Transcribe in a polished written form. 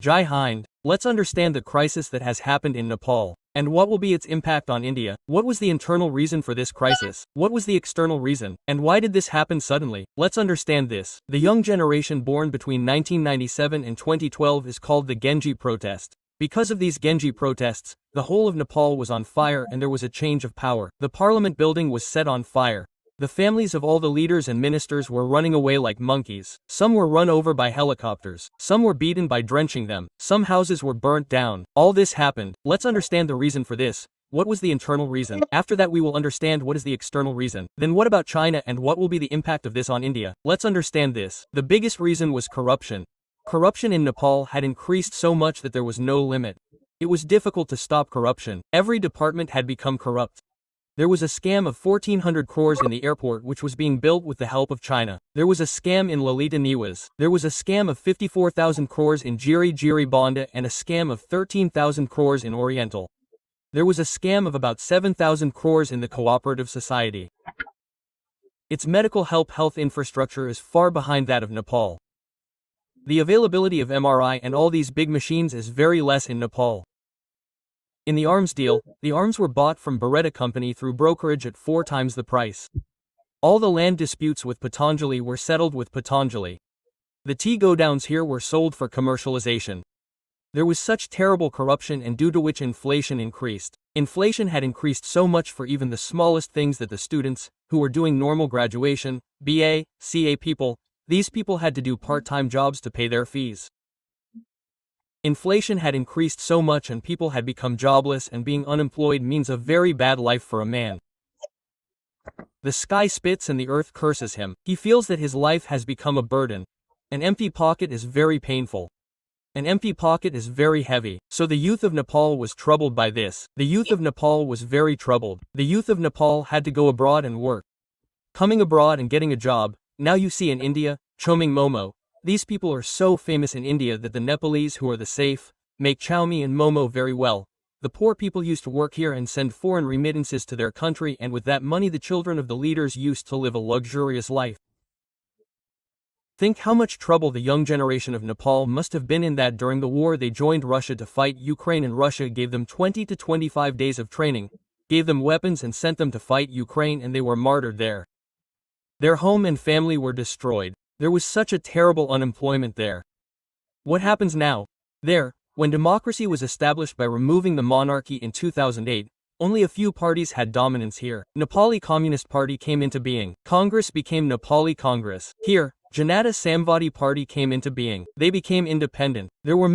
Jai Hind, let's understand the crisis that has happened in Nepal. And what will be its impact on India? What was the internal reason for this crisis? What was the external reason? And why did this happen suddenly? Let's understand this. The young generation born between 1997 and 2012 is called the Genji protest. Because of these Genji protests, the whole of Nepal was on fire and there was a change of power. The parliament building was set on fire. The families of all the leaders and ministers were running away like monkeys. Some were run over by helicopters. Some were beaten by drenching them. Some houses were burnt down. All this happened. Let's understand the reason for this. What was the internal reason? After that we will understand what is the external reason. Then what about China and what will be the impact of this on India? Let's understand this. The biggest reason was corruption. Corruption in Nepal had increased so much that there was no limit. It was difficult to stop corruption. Every department had become corrupt. There was a scam of 1400 crores in the airport which was being built with the help of China. There was a scam in Lalita Niwas. There was a scam of 54,000 crores in Jiri Jiri Bonda and a scam of 13,000 crores in Oriental. There was a scam of about 7,000 crores in the cooperative society. Its medical health infrastructure is far behind that of Nepal. The availability of MRI and all these big machines is very less in Nepal. In the arms deal, the arms were bought from Beretta Company through brokerage at 4 times the price. All the land disputes with Patanjali were settled with Patanjali. The tea godowns here were sold for commercialization. There was such terrible corruption and due to which inflation increased. Inflation had increased so much for even the smallest things that the students, who were doing normal graduation, BA, CA people, these people had to do part-time jobs to pay their fees. Inflation had increased so much and people had become jobless and being unemployed means a very bad life for a man. The sky spits and the earth curses him. He feels that his life has become a burden. An empty pocket is very painful. An empty pocket is very heavy. So the youth of Nepal was troubled by this. The youth of Nepal was very troubled. The youth of Nepal had to go abroad and work. Coming abroad and getting a job. Now you see in India, Choming Momo. These people are so famous in India that the Nepalese who are the safe, make chowmi and momo very well. The poor people used to work here and send foreign remittances to their country and with that money the children of the leaders used to live a luxurious life. Think how much trouble the young generation of Nepal must have been in that during the war they joined Russia to fight Ukraine and Russia gave them 20 to 25 days of training, gave them weapons and sent them to fight Ukraine and they were martyred there. Their home and family were destroyed. There was such a terrible unemployment there. What happens now? There, when democracy was established by removing the monarchy in 2008, only a few parties had dominance here. Nepali Communist Party came into being. Congress became Nepali Congress. Here, Janata Samvadi Party came into being. They became independent. There were many